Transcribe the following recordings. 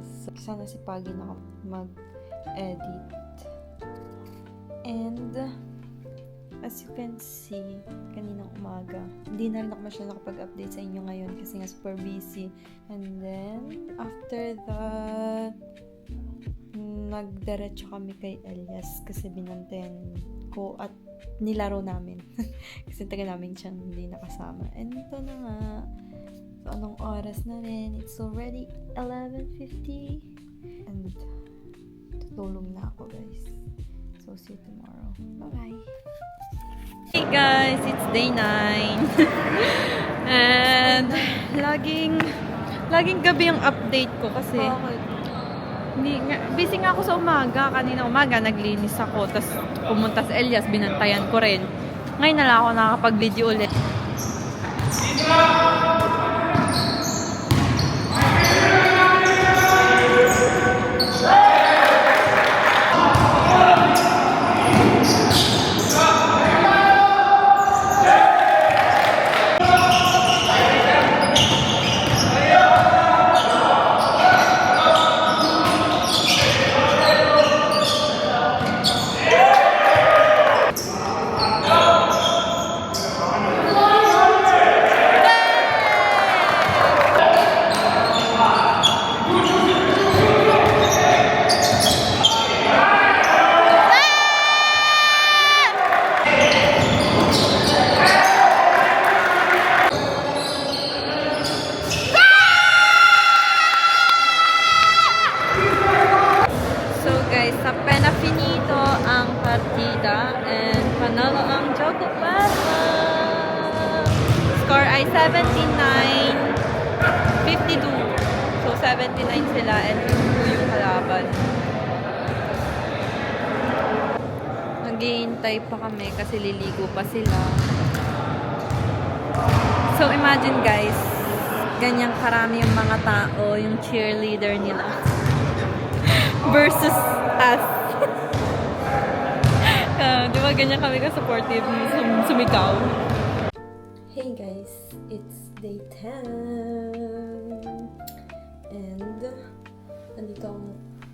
So, sana si Pagi na mag-edit. And, as you can see, kaninang umaga, hindi na rin ako masyadong nakapag-update sa inyo ngayon kasi nga super busy. And then, after that, nagdiretso kami kay Elias kasi binantayan ko at nilaro namin. Kasi taga namin siyang hindi nakasama. And ito na nga. So, anong oras na rin? It's already 11:50. And, tutulog na ako, guys. So, see you tomorrow. Bye-bye! Hey guys! It's day 9. And, laging gabi ang update ko kasi busy nga ako sa umaga. Kanina umaga, naglinis ako. Tapos, pumunta sa Elias, binantayan ko rin. Ngayon na lang ako nakakapag-video ulit. Sa pena finito ang partida and panalo ang Joko Pasa. Score ay 79-52. So 79 sila and 52 yung kalaban. Naghihintay pa kami kasi liligo pa sila. So imagine guys, ganyang karami yung mga tao, yung cheerleader nila. Versus us. Di ba ganyan kami ka-supportive sumikaw? Hey guys, it's day 10. And nandito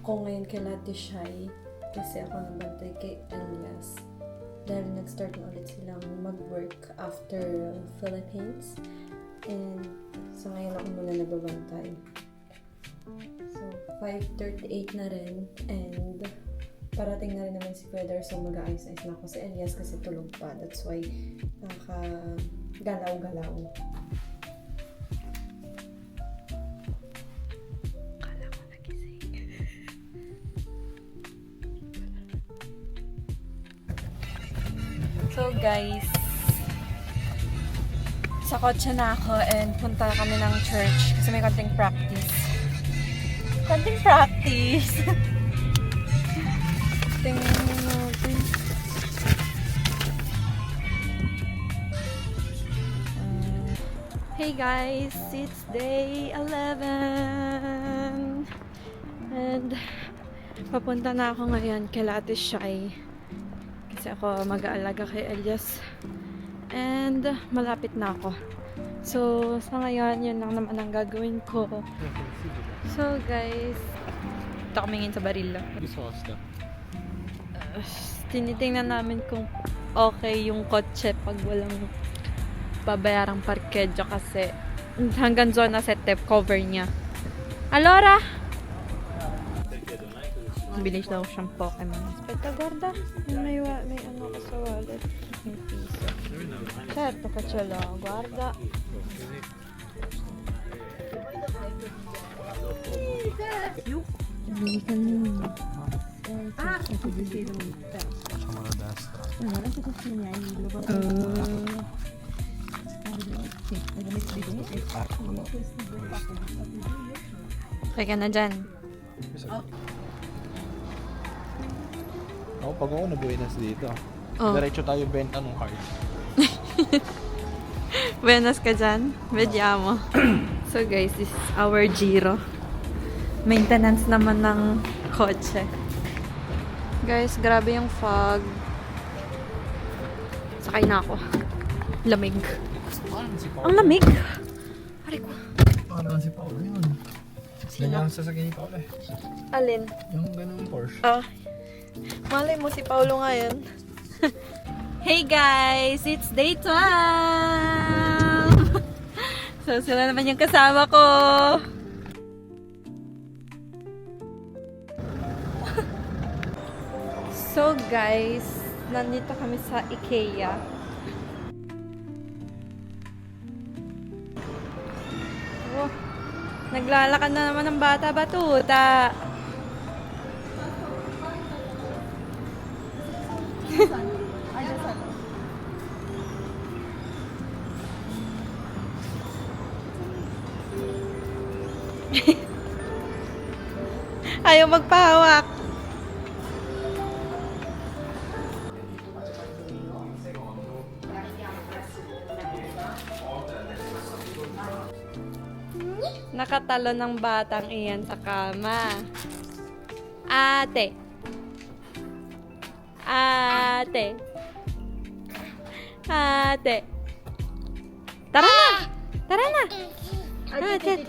ako ngayon kay Ate Shai kasi ako nabantay kay Elias. Dahil nag-start na ulit silang mag-work after Philippines. And so ngayon ako muna nagbabantay. So, 5:38 na rin and parating na rin naman si Feder so mag-aayos-ayos na ako sa Elias kasi tulog pa. That's why nakagalaw-galaw. Kala ko nagising. So guys, sa kotse na ako and punta kami ng church kasi may konting practice. Konting practice. Tingnan natin. Hey guys, it's day 11. And papunta na ako ngayon kay Ate Shai. Kasi ako mag-aalaga kay Elias. And malapit na ako. So, sa ngayon, yun lang naman ang gagawin ko. So, guys, ito kami ngayon sa Barilla. Tinitingnan namin kung okay yung kotse pag walang babayarang parkedyo kasi hanggang zona setep cover niya. Alora! Bilis daw siyang Pokemon. Aspetta, guarda. May ano ko sa wallet. May piso. Certo che ce l'ho, guarda. Bili ka na. Facciamo la destra. Adesso che segni lo vado Okay ka na dyan. Ako, pag ako nabuenas dito, Oh. diretso tayo benta ng card. Buenas ka dyan. Vediamo. So guys, this is our Giro. Maintenance naman ng kotse. Guys, grabe yung fog. Sakay na ako. Lamig. Paano si Paolo? Ang lamig! Pare ko. Paano si Paolo yun? Ganyan ang sasakyan ko ulit. Alin? Yung ganun Porsche. Ah, malay mo si Paulo ngayon. Hey guys! It's day 12! So, sila naman yung kasama ko. So guys, nandito kami sa IKEA. Oh, naglalakad na naman ng bata batuta. Ayaw magpahawak. Nakatalo ng batang iyan sa kama. Ate. Ate. Ate. Tara na! Tara na! Ate.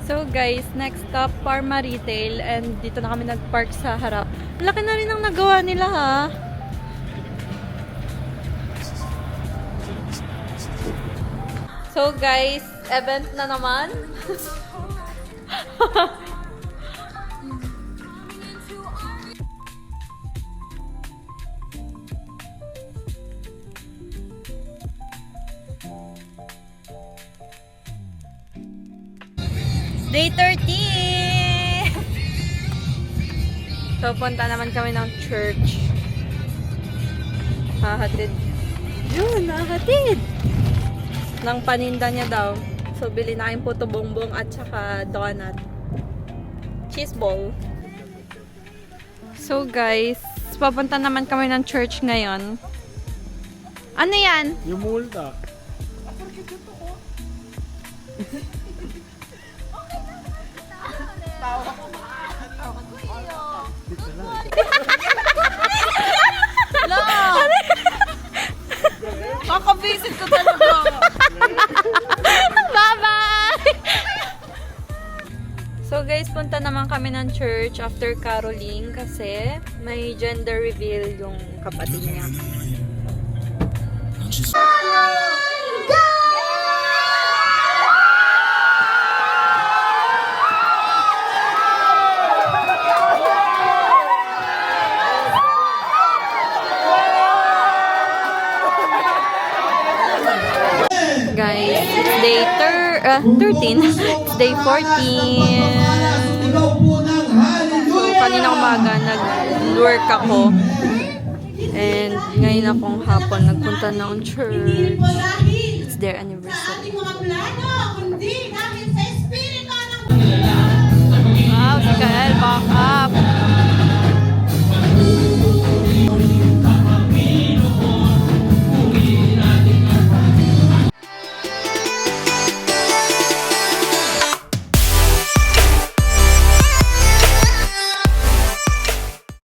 So guys, next stop Parma Retail and dito na kami nag-park sa harap. Laki na rin ang nagawa nila ha. So guys, event na naman. Day 30! So, punta naman kami ng church. Hahatid. Yun, hahatid! Ng paninda niya daw. So, bili na kayong puto bongbong at saka donut. Cheese ball. So, guys, papunta naman kami ng church ngayon. Ano yan? Yung multa. Kakabisit ko talaga. Bye-bye! So guys, punta naman kami ng church after caroling kasi may gender reveal yung kapatid niya. Guys, it's day 13. It's day 14. So, kanina umaga nag-work ako. And ngayon akong hapon nagpunta ng church. It's their anniversary. Wow, si Kael, back up.